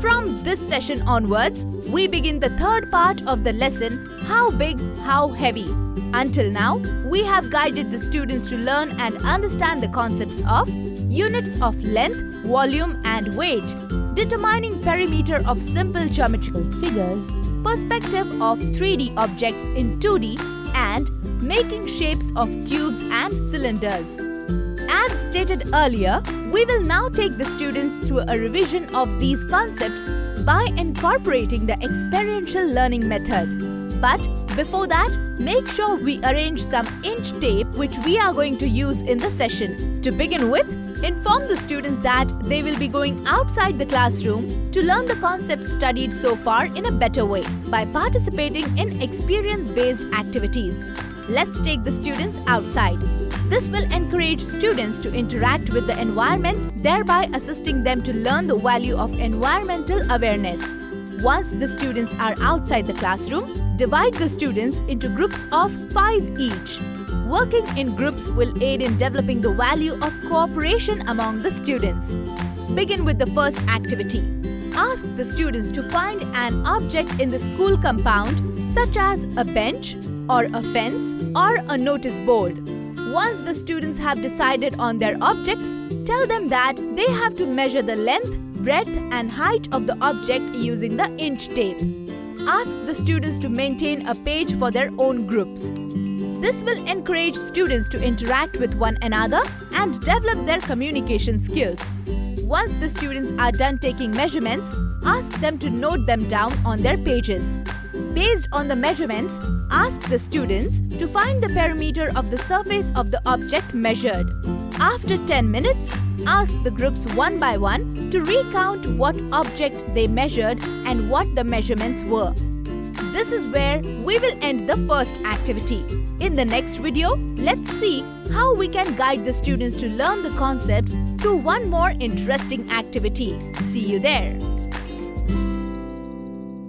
From this session onwards, we begin the third part of the lesson, How Big, How Heavy. Until now, we have guided the students to learn and understand the concepts of units of length, volume and weight, determining perimeter of simple geometrical figures, perspective of 3D objects in 2D, and making shapes of cubes and cylinders. As stated earlier, we will now take the students through a revision of these concepts by incorporating the experiential learning method. But before that, make sure we arrange some inch tape which we are going to use in the session. To begin with, inform the students that they will be going outside the classroom to learn the concepts studied so far in a better way by participating in experience-based activities. Let's take the students outside. This will encourage students to interact with the environment, thereby assisting them to learn the value of environmental awareness. Once the students are outside the classroom, divide the students into groups of 5 each. Working in groups will aid in developing the value of cooperation among the students. Begin with the first activity. Ask the students to find an object in the school compound, such as a bench, or a fence, or a notice board. Once the students have decided on their objects, tell them that they have to measure the length, breadth and height of the object using the inch tape. Ask the students to maintain a page for their own groups. This will encourage students to interact with one another and develop their communication skills. Once the students are done taking measurements, ask them to note them down on their pages. Based on the measurements, ask the students to find the perimeter of the surface of the object measured. After 10 minutes, ask the groups one by one to recount what object they measured and what the measurements were. This is where we will end the first activity. In the next video, let's see how we can guide the students to learn the concepts through one more interesting activity. See you there.